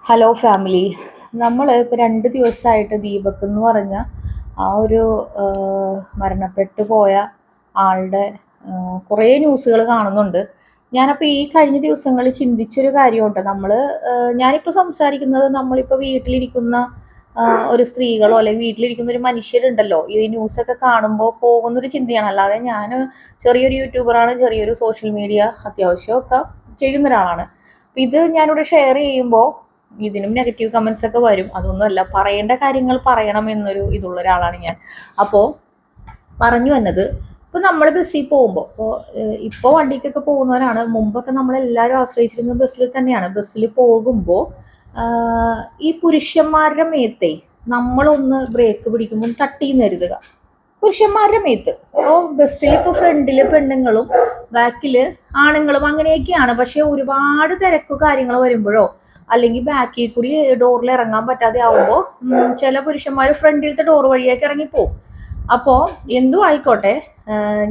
Hello family. നമ്മൾ ഇപ്പോൾ 2 ദിവസമായിട്ട് ദീപക് എന്ന് പറഞ്ഞ ആ ഒരു മരണപ്പെട്ടു പോയ ആളുടെ കുറേ ന്യൂസുകൾ കാണുന്നുണ്ട്. ഞാനപ്പോൾ ഈ കഴിഞ്ഞ ദിവസങ്ങളിൽ ചിന്തിച്ചൊരു കാര്യമുണ്ട്. ഞാനിപ്പോൾ സംസാരിക്കുന്നത് നമ്മളിപ്പോൾ വീട്ടിലിരിക്കുന്ന ഒരു സ്ത്രീകളോ അല്ലെങ്കിൽ വീട്ടിലിരിക്കുന്ന ഒരു മനുഷ്യരുണ്ടല്ലോ, ഈ ന്യൂസൊക്കെ കാണുമ്പോൾ പോകുന്നൊരു ചിന്തയാണ്. അല്ലാതെ ഞാൻ ചെറിയൊരു യൂട്യൂബറാണ്, ചെറിയൊരു സോഷ്യൽ മീഡിയ അത്യാവശ്യമൊക്കെ ചെയ്യുന്ന ഒരാളാണ്. ഇത് ഞാനിവിടെ ഷെയർ ചെയ്യുമ്പോൾ ഇതിനും നെഗറ്റീവ് കമൻസ് ഒക്കെ വരും. അതൊന്നുമല്ല, പറയേണ്ട കാര്യങ്ങൾ പറയണം എന്നൊരു ഇതുള്ള ഒരാളാണ് ഞാൻ. അപ്പോൾ പറഞ്ഞു വന്നത്, ഇപ്പോൾ നമ്മൾ ബസ്സിൽ പോകുമ്പോൾ, ഇപ്പോൾ വണ്ടിക്കൊക്കെ പോകുന്നവരാണ്. മുമ്പൊക്കെ നമ്മളെല്ലാവരും ആശ്രയിച്ചിരുന്നത് ബസ്സിൽ തന്നെയാണ്. ബസ്സിൽ പോകുമ്പോൾ ഈ പുരുഷന്മാരുടെ മേത്തെ നമ്മളൊന്ന് ബ്രേക്ക് പിടിക്കുമ്പോൾ തട്ടിന്ന് കരുതുക. പുരുഷന്മാരുടെ മേത്ത് ഇപ്പോൾ ബസ്സിൽ ഇപ്പോൾ ഫ്രണ്ടിൽ പെണ്ണുങ്ങളും ബാക്കിൽ ആണുങ്ങളും അങ്ങനെയൊക്കെയാണ്. പക്ഷെ ഒരുപാട് തിരക്ക് കാര്യങ്ങൾ വരുമ്പോഴോ അല്ലെങ്കിൽ ബാക്കിൽ കൂടി ഡോറിൽ ഇറങ്ങാൻ പറ്റാതെ ആവുമ്പോൾ ചില പുരുഷന്മാർ ഫ്രണ്ടിലത്തെ ഡോർ വഴിയൊക്കെ ഇറങ്ങിപ്പോവും. അപ്പോൾ എന്തും ആയിക്കോട്ടെ,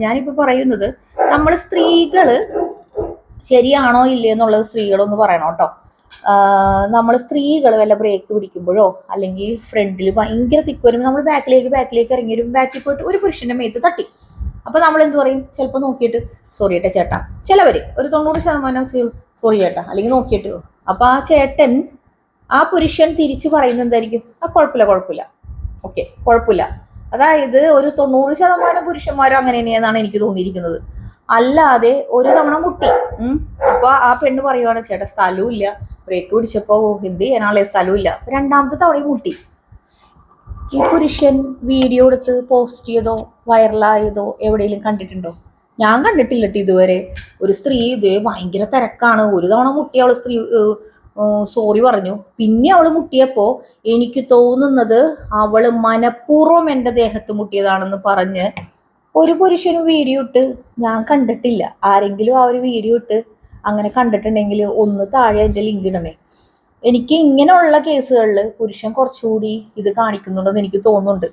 ഞാനിപ്പോൾ പറയുന്നത്, നമ്മൾ സ്ത്രീകൾ ശരിയാണോ ഇല്ലേ എന്നുള്ളത് സ്ത്രീകളൊന്ന് പറയണം കേട്ടോ. നമ്മൾ സ്ത്രീകൾ വല്ല ബ്രേക്ക് പിടിക്കുമ്പോഴോ അല്ലെങ്കിൽ ഫ്രണ്ടിൽ ഭയങ്കര തിക്ക് വരുമ്പോൾ നമ്മൾ ബാക്കിലേക്ക് ഇറങ്ങി വരും. ബാക്കിൽ പോയിട്ട് ഒരു പുരുഷന്റെ മേത്ത് തട്ടി. അപ്പോൾ നമ്മൾ എന്ത് പറയും? ചിലപ്പോൾ നോക്കിയിട്ട് സോറി ഏട്ടാ ചേട്ടാ, ചിലവർ ഒരു 90% സോറി ചേട്ടാ, അല്ലെങ്കിൽ നോക്കിയിട്ട്. അപ്പോൾ ആ ചേട്ടൻ, ആ പുരുഷൻ തിരിച്ചു പറയുന്നത് എന്തായിരിക്കും? കുഴപ്പമില്ല, ഓക്കെ, കുഴപ്പമില്ല. അതായത് ഒരു 90% പുരുഷന്മാരും അങ്ങനെ തന്നെയാണെന്നാണ് എനിക്ക് തോന്നിയിരിക്കുന്നത്. അല്ലാതെ ഒരു തവണ മുട്ടി, അപ്പൊ ആ പെണ്ണ് പറയുവാണ് ചേട്ടാ സ്ഥലവും ഇല്ല, ബ്രേക്ക് പിടിച്ചപ്പോ എന്ത് ചെയ്യാനാളെ സ്ഥലവും ഇല്ല. രണ്ടാമത്തെ തവണയും മുട്ടി. ഈ പുരുഷൻ വീഡിയോ എടുത്ത് പോസ്റ്റ് ചെയ്തോ വൈറലായതോ എവിടെയെങ്കിലും കണ്ടിട്ടുണ്ടോ? ഞാൻ കണ്ടിട്ടില്ല ഇതുവരെ. ഒരു സ്ത്രീ ഇത് ഭയങ്കര തിരക്കാണ്, ഒരു തവണ മുട്ടി അവള് സ്ത്രീ സോറി പറഞ്ഞു. പിന്നെ അവള് മുട്ടിയപ്പോ എനിക്ക് തോന്നുന്നത് അവള് മനഃപൂർവ്വം എൻ്റെ ദേഹത്ത് മുട്ടിയതാണെന്ന് പറഞ്ഞ് ഒരു പുരുഷനും വീഡിയോ ഇട്ട് ഞാൻ കണ്ടിട്ടില്ല. ആരെങ്കിലും ആ ഒരു വീഡിയോ ഇട്ട് അങ്ങനെ കണ്ടിട്ടുണ്ടെങ്കിൽ ഒന്ന് താഴെ അതിൻ്റെ ലിങ്ക് ഇടണേ. എനിക്ക് ഇങ്ങനെയുള്ള കേസുകളിൽ പുരുഷൻ കുറച്ചുകൂടി ഇത് കാണിക്കുന്നുണ്ടെന്ന് എനിക്ക് തോന്നുന്നുണ്ട്.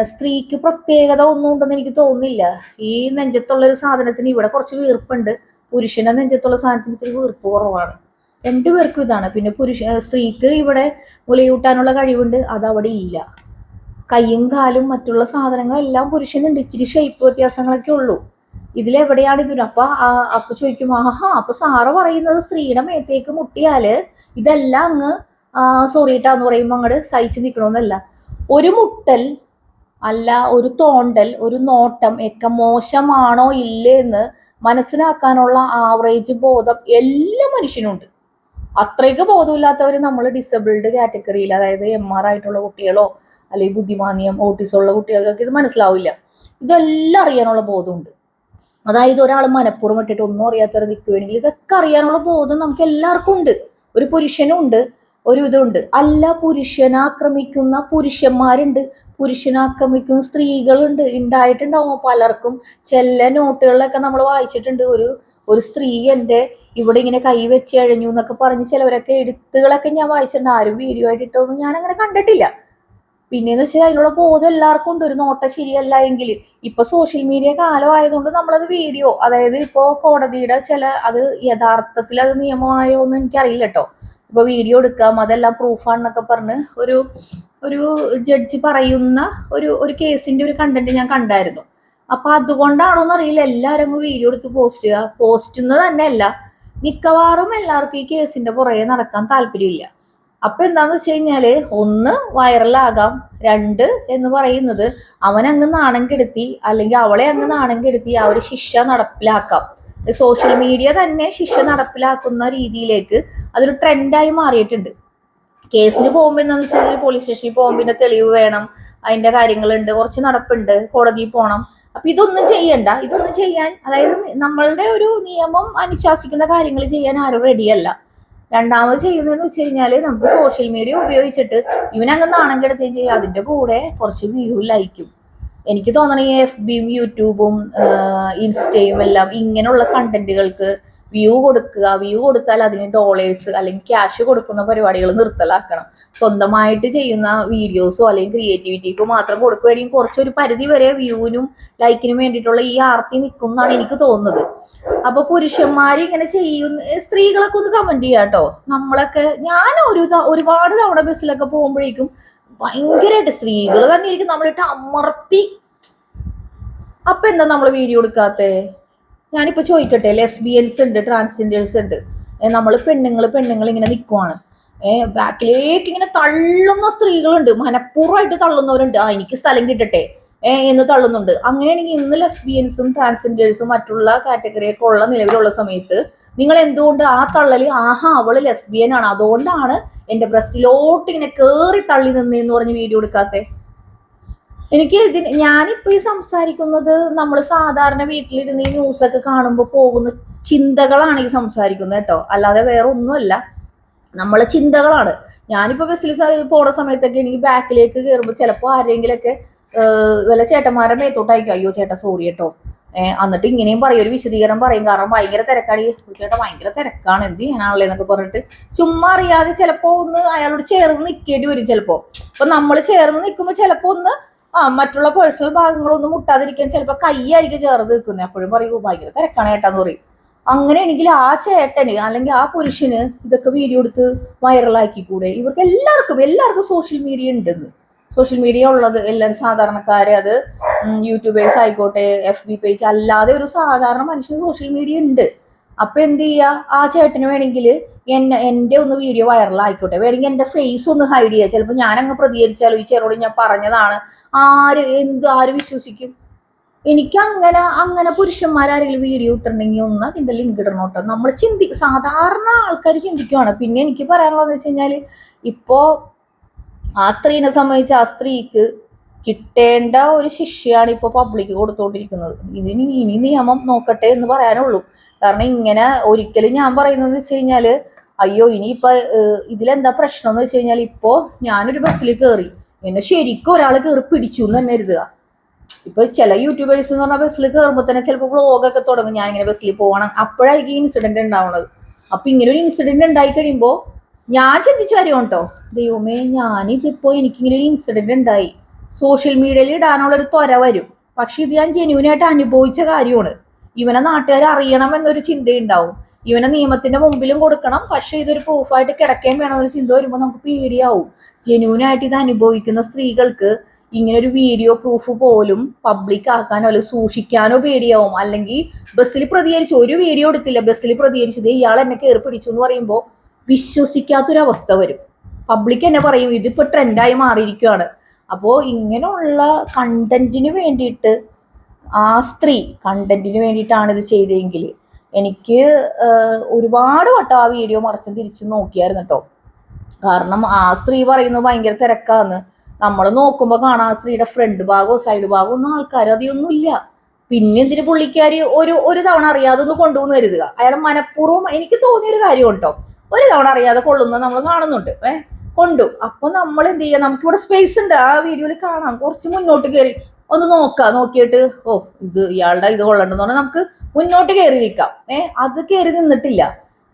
സ്ത്രീക്ക് പ്രത്യേകത ഒന്നും ഉണ്ടെന്ന് എനിക്ക് തോന്നുന്നില്ല. ഈ നെഞ്ചത്തുള്ളൊരു സാധനത്തിന് ഇവിടെ കുറച്ച് വീർപ്പുണ്ട്, പുരുഷന്റെ നെഞ്ചത്തുള്ള സാധനത്തിന് ഇത്തിരി വീർപ്പ് കുറവാണ്. രണ്ടുപേർക്കും ഇതാണ്. പിന്നെ സ്ത്രീക്ക് ഇവിടെ മുലയൂട്ടാനുള്ള കഴിവുണ്ട്, അതവിടെ ഇല്ല. കയ്യും കാലും മറ്റുള്ള സാധനങ്ങളെല്ലാം പുരുഷനുണ്ട്, ഇച്ചിരി ഷേപ്പ് വ്യത്യാസങ്ങളൊക്കെ ഉള്ളൂ. ഇതിലെവിടെയാണ് ഇതിന്? അപ്പൊ ചോദിക്കും, അപ്പൊ സാറ് പറയുന്നത് സ്ത്രീയുടെ മേത്തേക്ക് മുട്ടിയാല് ഇതെല്ലാം അങ്ങ് സോറിയിട്ടാന്ന് പറയുമ്പോൾ അങ്ങോട്ട് സഹിച്ചു നിൽക്കണമെന്നല്ല. ഒരു മുട്ടൽ അല്ല, ഒരു തോണ്ടൽ, ഒരു നോട്ടം ഒക്കെ മോശമാണോ ഇല്ലേ എന്ന് മനസ്സിലാക്കാനുള്ള ആവറേജ് ബോധം എല്ലാ മനുഷ്യനുണ്ട്. അത്രയ്ക്ക് ബോധമില്ലാത്തവർ നമ്മൾ ഡിസബിൾഡ് കാറ്റഗറിയിൽ, അതായത് MR ആയിട്ടുള്ള കുട്ടികളോ അല്ലെങ്കിൽ ബുദ്ധിമാന്യം ഓട്ടിസം ഉള്ള കുട്ടികൾക്കൊക്കെ ഇത് മനസ്സിലാവില്ല. ഇതെല്ലാം അറിയാനുള്ള ബോധമുണ്ട്. അതായത് ഒരാൾ മനഃപൂർവ്വം ഇട്ടിട്ട് ഒന്നും അറിയാത്തവരെ നിൽക്കുകയാണെങ്കിൽ ഇതൊക്കെ അറിയാനുള്ള ബോധം നമുക്ക് എല്ലാവർക്കും ഉണ്ട്. ഒരു പുരുഷനും ഉണ്ട്, ഒരു ഇതുണ്ട്. അല്ല, പുരുഷനാക്രമിക്കുന്ന പുരുഷന്മാരുണ്ട്, പുരുഷനാക്രമിക്കുന്ന സ്ത്രീകളുണ്ട്. ഉണ്ടായിട്ടുണ്ടാവും പലർക്കും. ചില നോട്ടുകളിലൊക്കെ നമ്മൾ വായിച്ചിട്ടുണ്ട്, ഒരു സ്ത്രീ എൻ്റെ ഇവിടെ ഇങ്ങനെ കൈ വെച്ച് കഴിഞ്ഞു എന്നൊക്കെ പറഞ്ഞ് ചിലവരൊക്കെ എഴുത്തുകളൊക്കെ ഞാൻ വായിച്ചിട്ടുണ്ട്. ആരും വീഡിയോ ആയിട്ട് ഇട്ടൊന്നും ഞാൻ അങ്ങനെ കണ്ടിട്ടില്ല. പിന്നെന്ന് വെച്ചാൽ അതിനുള്ള ബോധം എല്ലാവർക്കും ഉണ്ട്. ഒരു നോട്ടം ശരിയല്ല എങ്കിൽ ഇപ്പൊ സോഷ്യൽ മീഡിയ കാലമായതുകൊണ്ട് നമ്മളത് വീഡിയോ, അതായത് ഇപ്പോ കോടതിയുടെ അത് യഥാർത്ഥത്തിൽ അത് നിയമമായോ എന്ന് എനിക്കറിയില്ല കേട്ടോ. ഇപ്പൊ വീഡിയോ എടുക്കാം, അതെല്ലാം പ്രൂഫാണെന്നൊക്കെ പറഞ്ഞ് ഒരു ജഡ്ജി പറയുന്ന ഒരു കേസിന്റെ ഒരു കണ്ടന്റ് ഞാൻ കണ്ടായിരുന്നു. അപ്പൊ അതുകൊണ്ടാണോ എന്നറിയില്ല, എല്ലാവരും വീഡിയോ എടുത്ത് പോസ്റ്റ് ചെയ്യുക. പോസ്റ്റ് തന്നെയല്ല, മിക്കവാറും എല്ലാവർക്കും ഈ കേസിന്റെ പുറകെ നടക്കാൻ താല്പര്യമില്ല. അപ്പൊ എന്താന്ന് വെച്ച് കഴിഞ്ഞാല്, ഒന്ന് വൈറലാകാം, രണ്ട് എന്ന് പറയുന്നത് അവനങ്ങ് നാണം കെടുത്തി അല്ലെങ്കിൽ അവളെ അങ്ങ് നാണം കെടുത്തി ആ ഒരു ശിക്ഷ നടപ്പിലാക്കാം. സോഷ്യൽ മീഡിയ തന്നെ ശിക്ഷ നടപ്പിലാക്കുന്ന രീതിയിലേക്ക് അതൊരു ട്രെൻഡായി മാറിയിട്ടുണ്ട്. കേസിന് പോകുമ്പോൾ എന്താന്ന് വെച്ച് കഴിഞ്ഞാൽ പോലീസ് സ്റ്റേഷനിൽ പോകുമ്പോൾ പിന്നെ തെളിവ് വേണം, അതിന്റെ കാര്യങ്ങളുണ്ട്, കുറച്ച് നടപ്പുണ്ട്, കോടതിയിൽ പോകണം. അപ്പൊ ഇതൊന്നും ചെയ്യാൻ, അതായത് നമ്മളുടെ ഒരു നിയമം അനുശാസിക്കുന്ന കാര്യങ്ങൾ ചെയ്യാൻ ആരും റെഡിയല്ല. രണ്ടാമത് ചെയ്യുന്നതെന്ന് വെച്ച് കഴിഞ്ഞാല്, നമുക്ക് സോഷ്യൽ മീഡിയ ഉപയോഗിച്ചിട്ട് ഇവനങ്ങ് നാണം കെടുത്തുകയും ചെയ്യും, അതിന്റെ കൂടെ കുറച്ച് വ്യൂ ലൈക്കും. എനിക്ക് തോന്നണ ഈ FBയും യൂട്യൂബും ഇൻസ്റ്റയും എല്ലാം ഇങ്ങനെയുള്ള കണ്ടന്റുകൾക്ക് വ്യൂ കൊടുത്താൽ അതിന് ഡോളേഴ്സ് അല്ലെങ്കിൽ ക്യാഷ് കൊടുക്കുന്ന പരിപാടികൾ നിർത്തലാക്കണം. സ്വന്തമായിട്ട് ചെയ്യുന്ന വീഡിയോസോ അല്ലെങ്കിൽ ക്രിയേറ്റിവിറ്റിക്കോ മാത്രം കൊടുക്കുകയാണെങ്കിൽ കുറച്ചൊരു പരിധി വരെ വ്യൂവിനും ലൈക്കിനും വേണ്ടിയിട്ടുള്ള ഈ ആർത്തി നിൽക്കും എന്നാണ് എനിക്ക് തോന്നുന്നത്. അപ്പൊ പുരുഷന്മാർ ഇങ്ങനെ ചെയ്യുന്ന സ്ത്രീകളൊക്കെ ഒന്ന് കമന്റ് ചെയ്യാട്ടോ. നമ്മളൊക്കെ ഞാൻ ഒരുപാട് തവണ ബസ്സിലൊക്കെ പോകുമ്പോഴേക്കും ഭയങ്കരമായിട്ട് സ്ത്രീകൾ തന്നെ ഇരിക്കും നമ്മളിട്ട് അമർത്തി. അപ്പൊ എന്താ നമ്മൾ വീഡിയോ എടുക്കാത്തേ? ഞാനിപ്പോ ചോദിക്കട്ടെ, ലെസ്ബിയൻസ് ഉണ്ട്, ട്രാൻസ്ജെൻഡേഴ്സ് ഉണ്ട്, നമ്മൾ പെണ്ണുങ്ങൾ ഇങ്ങനെ നിൽക്കുവാണ്, ബാക്കിലേക്ക് ഇങ്ങനെ തള്ളുന്ന സ്ത്രീകളുണ്ട്, മനഃപൂർവ്വമായിട്ട് തള്ളുന്നവരുണ്ട്. എനിക്ക് സ്ഥലം കിട്ടട്ടെ എന്ന് തള്ളുന്നുണ്ട്. അങ്ങനെയാണെങ്കിൽ ഇന്ന് ലെസ്ബിയൻസും ട്രാൻസ്ജെൻഡേഴ്സും മറ്റുള്ള കാറ്റഗറിയൊക്കെ ഉള്ള നിലവിലുള്ള സമയത്ത് നിങ്ങൾ എന്തുകൊണ്ട് ആ തള്ളല് അവള് ലെസ്ബിയൻ ആണ് അതുകൊണ്ടാണ് എന്റെ ബ്രസ്റ്റിലോട്ട് ഇങ്ങനെ കേറി തള്ളി നിന്നേന്ന് പറഞ്ഞ് വീഡിയോ എടുക്കാത്തെ? എനിക്ക് ഞാനിപ്പോ ഈ സംസാരിക്കുന്നത് നമ്മൾ സാധാരണ വീട്ടിലിരുന്ന് ഈ ന്യൂസൊക്കെ കാണുമ്പോൾ പോകുന്ന ചിന്തകളാണ് ഈ സംസാരിക്കുന്നത് കേട്ടോ, അല്ലാതെ വേറെ ഒന്നുമല്ല. നമ്മളെ ചിന്തകളാണ്. ഞാനിപ്പോ ബസ്സിൽ പോണ സമയത്തൊക്കെ എനിക്ക് ബാക്കിലേക്ക് കയറുമ്പോൾ ചിലപ്പോൾ ആരെങ്കിലൊക്കെ വല്ല ചേട്ടന്മാരെ മേത്തോട്ടായിരിക്കും, അയ്യോ ചേട്ടാ സോറി കേട്ടോ, എന്നിട്ട് ഇങ്ങനെയും പറയും, ഒരു വിശദീകരണം പറയും, കാരണം ഭയങ്കര തിരക്കാണ്, ചേട്ടാ ഭയങ്കര തിരക്കാണ് എന്ത് ചെയ്യാനാണല്ലേ എന്നൊക്കെ പറഞ്ഞിട്ട് ചുമ്മാ അറിയാതെ ചിലപ്പോ ഒന്ന് അയാളോട് ചേർന്ന് നിൽക്കേണ്ടി വരും. ചിലപ്പോ അപ്പൊ നമ്മൾ ചേർന്ന് നിൽക്കുമ്പോൾ ചിലപ്പോ ഒന്ന് മറ്റുള്ള പേഴ്സണൽ ഭാഗങ്ങളൊന്നും മുട്ടാതിരിക്കാൻ ചിലപ്പോൾ കൈയായിരിക്കും ചേർന്ന് നിൽക്കുന്നത്. അപ്പോഴും പറയൂ ഭയങ്കര തിരക്കാണ് ചേട്ടാന്ന് പറയും. അങ്ങനെയാണെങ്കിൽ ആ ചേട്ടന് അല്ലെങ്കിൽ ആ പുരുഷന് ഇതൊക്കെ വീഡിയോ എടുത്ത് വൈറലാക്കി കൂടെ? ഇവർക്ക് എല്ലാവർക്കും സോഷ്യൽ മീഡിയ ഉണ്ടെന്ന്. സോഷ്യൽ മീഡിയ ഉള്ളത് എല്ലാവരും സാധാരണക്കാര്, അത് യൂട്യൂബേഴ്സ് ആയിക്കോട്ടെ, FB പേജ്, അല്ലാതെ ഒരു സാധാരണ മനുഷ്യന് സോഷ്യൽ മീഡിയ ഉണ്ട്. അപ്പൊ എന്ത് ചെയ്യാ, ആ ചേട്ടന് വേണമെങ്കിൽ എന്റെ ഒന്ന് വീഡിയോ വൈറൽ ആയിക്കോട്ടെ, വേണമെങ്കിൽ എന്റെ ഫേസ് ഒന്ന് ഹൈഡ് ചെയ്യാം. ചിലപ്പോൾ ഞാൻ അങ്ങ് പ്രതികരിച്ചാലോ, ഈ ചേട്ടനോട് ഞാൻ പറഞ്ഞതാണ്, ആര് വിശ്വസിക്കും? എനിക്ക് അങ്ങനെ പുരുഷന്മാരാരെങ്കിലും വീഡിയോ ഇട്ടിട്ടുണ്ടെങ്കിൽ ഒന്ന് അതിന്റെ ലിങ്ക് ഇടണോട്ടോ. നമ്മൾ സാധാരണ ആൾക്കാർ ചിന്തിക്കുവാണ്. പിന്നെ എനിക്ക് പറയാനുള്ളതെന്ന് വെച്ച് കഴിഞ്ഞാല്, ഇപ്പോ ആ സ്ത്രീനെ സംബന്ധിച്ച് ആ സ്ത്രീക്ക് കിട്ടേണ്ട ഒരു ശിക്ഷയാണ് ഇപ്പൊ പബ്ലിക് കൊടുത്തോണ്ടിരിക്കുന്നത്. ഇനി നിയമം നോക്കട്ടെ എന്ന് പറയാനുള്ളൂ. കാരണം ഇങ്ങനെ ഒരിക്കലും ഞാൻ പറയുന്നത് വെച്ച് കഴിഞ്ഞാല്, അയ്യോ ഇനിയിപ്പൊ ഇതിലെന്താ പ്രശ്നം എന്ന് വെച്ച് കഴിഞ്ഞാൽ, ഇപ്പോ ഞാനൊരു ബസ്സിൽ കയറി, എന്നെ ശരിക്കും ഒരാൾ കയറി പിടിച്ചു എന്ന് തന്നെ കരുതുക. ഇപ്പൊ ചില യൂട്യൂബേഴ്സ് എന്ന് പറഞ്ഞാൽ ബസ്സിൽ കയറുമ്പോൾ തന്നെ ചിലപ്പോൾ വ്ളോഗൊക്കെ തുടങ്ങും, ഞാൻ ഇങ്ങനെ ബസ്സിൽ പോകണം, അപ്പോഴായിരിക്കും ഈ ഇൻസിഡന്റ് ഉണ്ടാവുന്നത്. അപ്പൊ ഇങ്ങനെ ഒരു ഇൻസിഡന്റ് ഉണ്ടായി കഴിയുമ്പോൾ ഞാൻ ചിന്തിച്ച കാര്യം കേട്ടോ, ദൈവമേ ഞാനിതിപ്പോ എനിക്കിങ്ങനെ ഒരു ഇൻസിഡന്റ് ഉണ്ടായി, സോഷ്യൽ മീഡിയയിൽ ഇടാനുള്ള ഒരു ത്വര വരും. പക്ഷെ ഇത് ഞാൻ ജെന്യൂനായിട്ട് അനുഭവിച്ച കാര്യമാണ്. ഇവനെ നാട്ടുകാർ അറിയണം എന്നൊരു ചിന്തയുണ്ടാവും, ഇവനെ നിയമത്തിന്റെ മുമ്പിലും കൊടുക്കണം, പക്ഷെ ഇതൊരു പ്രൂഫായിട്ട് കിടക്കുകയും വേണമെന്നൊരു ചിന്ത വരുമ്പോൾ നമുക്ക് പേടിയാവും. ജെന്യൂനായിട്ട് ഇത് അനുഭവിക്കുന്ന സ്ത്രീകൾക്ക് ഇങ്ങനെ ഒരു വീഡിയോ പ്രൂഫ് പോലും പബ്ലിക് ആക്കാനോ അല്ലെങ്കിൽ സൂക്ഷിക്കാനോ പേടിയാവും. അല്ലെങ്കിൽ ബസ്സിൽ പ്രതികരിച്ചു, ഒരു വീഡിയോ എടുത്തില്ല, ബസ്സിൽ പ്രതികരിച്ചത് ഇയാൾ എന്നെ കയറി പിടിച്ചു എന്ന് പറയുമ്പോൾ വിശ്വസിക്കാത്തൊരവസ്ഥ വരും. പബ്ലിക് എന്നെ പറയും ഇതിപ്പോ ട്രെൻഡായി മാറിയിരിക്കുകയാണ്. അപ്പോൾ ഇങ്ങനെയുള്ള കണ്ടന്റിന് വേണ്ടിയിട്ട് ആ സ്ത്രീ കണ്ടന്റിന് വേണ്ടിയിട്ടാണ് ഇത് ചെയ്തതെങ്കിൽ എനിക്ക് ഒരുപാട് വട്ടം ആ വീഡിയോ മറിച്ചും തിരിച്ചും നോക്കിയായിരുന്നു കേട്ടോ. കാരണം ആ സ്ത്രീ പറയുന്നത് ഭയങ്കര തിരക്കാന്ന്. നമ്മൾ നോക്കുമ്പോൾ കാണാം ആ സ്ത്രീയുടെ ഫ്രണ്ട് ഭാഗമോ സൈഡ് ഭാഗമോ ഒന്നും ആൾക്കാർ അധികമൊന്നും ഇല്ല. പിന്നെ എന്തിന് പുള്ളിക്കാരി ഒരു തവണ അറിയാതെ ഒന്ന് കൊണ്ടുവന്ന് കരുതുക, അയാൾ മനഃപൂർവ്വം, എനിക്ക് തോന്നിയൊരു കാര്യം കേട്ടോ, ഒരു തവണ അറിയാതെ കൊള്ളുന്നത് നമ്മൾ കാണുന്നുണ്ട്, കൊണ്ടു. അപ്പൊ നമ്മൾ എന്ത് ചെയ്യാം, നമുക്കിവിടെ സ്പേസ് ഉണ്ട്, ആ വീഡിയോയിൽ കാണാം, കുറച്ച് മുന്നോട്ട് കയറി ഒന്ന് നോക്കിയിട്ട് ഇത് ഇയാളുടെ ഇത് കൊള്ളണ്ടെന്ന് പറഞ്ഞാൽ നമുക്ക് മുന്നോട്ട് കയറി നിൽക്കാം. അത് കയറി നിന്നിട്ടില്ല,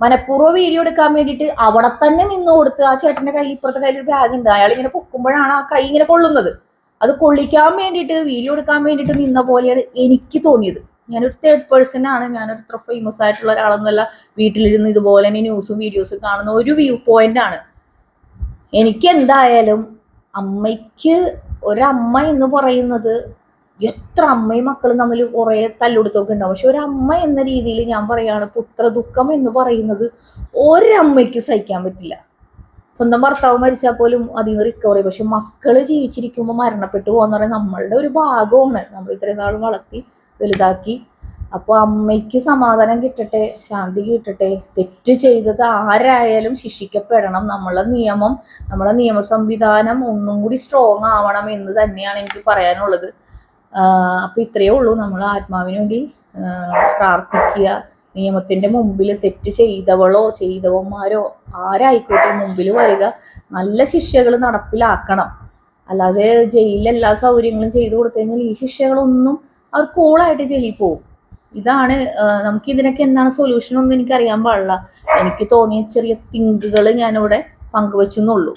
മനഃപൂർവ്വം വീഡിയോ എടുക്കാൻ വേണ്ടിയിട്ട് അവിടെ തന്നെ നിന്ന് കൊടുത്ത്. ആ ചേട്ടന്റെ കൈ, ഇപ്പുറത്തെ കയ്യിൽ ഒരു ബാഗ് ഉണ്ട്, അയാൾ ഇങ്ങനെ പൊക്കുമ്പോഴാണ് ആ കൈ ഇങ്ങനെ കൊള്ളുന്നത്, അത് കൊള്ളിക്കാൻ വേണ്ടിയിട്ട് വീഡിയോ എടുക്കാൻ വേണ്ടിയിട്ട് നിന്ന പോലെയാണ് എനിക്ക് തോന്നിയത്. ഞാനൊരു തേർഡ് പേഴ്സൺ ആണ്, ഞാനൊരു ഇത്ര ഫേമസ് ആയിട്ടുള്ള ഒരാളൊന്നുമല്ല, വീട്ടിലിരുന്ന് ഇതുപോലെ തന്നെ ന്യൂസും വീഡിയോസും കാണുന്ന ഒരു വ്യൂ പോയിന്റ് ആണ്. എനിക്ക് എന്തായാലും അമ്മയ്ക്ക്, ഒരമ്മ എന്ന് പറയുന്നത്, എത്ര അമ്മയും മക്കളും തമ്മിൽ കുറെ തല്ലുകൊടുത്തൊക്കെ ഉണ്ടാവും, പക്ഷെ ഒരമ്മ എന്ന രീതിയിൽ ഞാൻ പറയാണ്, പുത്ര ദുഃഖം എന്ന് പറയുന്നത് ഒരമ്മയ്ക്ക് സഹിക്കാൻ പറ്റില്ല. സ്വന്തം ഭർത്താവ് മരിച്ചാൽ പോലും അതിൽ നിന്ന് റിക്കവർ ചെയ്യും, പക്ഷെ മക്കള് ജീവിച്ചിരിക്കുമ്പോൾ മരണപ്പെട്ടു പോകാന്ന് പറയുന്നത് നമ്മളുടെ ഒരു ഭാഗമാണ്, നമ്മൾ ഇത്രയും നാളും വളർത്തി വലുതാക്കി. അപ്പോൾ അമ്മയ്ക്ക് സമാധാനം കിട്ടട്ടെ, ശാന്തി കിട്ടട്ടെ. തെറ്റ് ചെയ്തത് ആരായാലും ശിക്ഷിക്കപ്പെടണം. നമ്മളെ നിയമ സംവിധാനം ഒന്നും കൂടി സ്ട്രോങ് ആവണം എന്ന് തന്നെയാണ് എനിക്ക് പറയാനുള്ളത്. അപ്പൊ ഇത്രയേ ഉള്ളൂ. നമ്മൾ ആത്മാവിന് വേണ്ടി പ്രാർത്ഥിക്കുക. നിയമത്തിന്റെ മുമ്പിൽ തെറ്റ് ചെയ്തവളോ ചെയ്തവന്മാരോ ആരായിക്കോട്ടെ മുമ്പിൽ വരിക, നല്ല ശിക്ഷകൾ നടപ്പിലാക്കണം. അല്ലാതെ ജയിലിൽ എല്ലാ സൗകര്യങ്ങളും ചെയ്തു കൊടുത്തു കഴിഞ്ഞാൽ ഈ ശിക്ഷകളൊന്നും അവർ കൂളായിട്ട് ജയിലിൽ പോകും. ഇതാണ് നമുക്ക് ഇതിനൊക്കെ എന്താണ് സൊല്യൂഷൻ ഒന്നും എനിക്ക് അറിയാൻ പാടില്ല. എനിക്ക് തോന്നിയ ചെറിയ തിങ്കുകൾ ഞാനിവിടെ പങ്കുവെച്ചെന്നുള്ളൂ.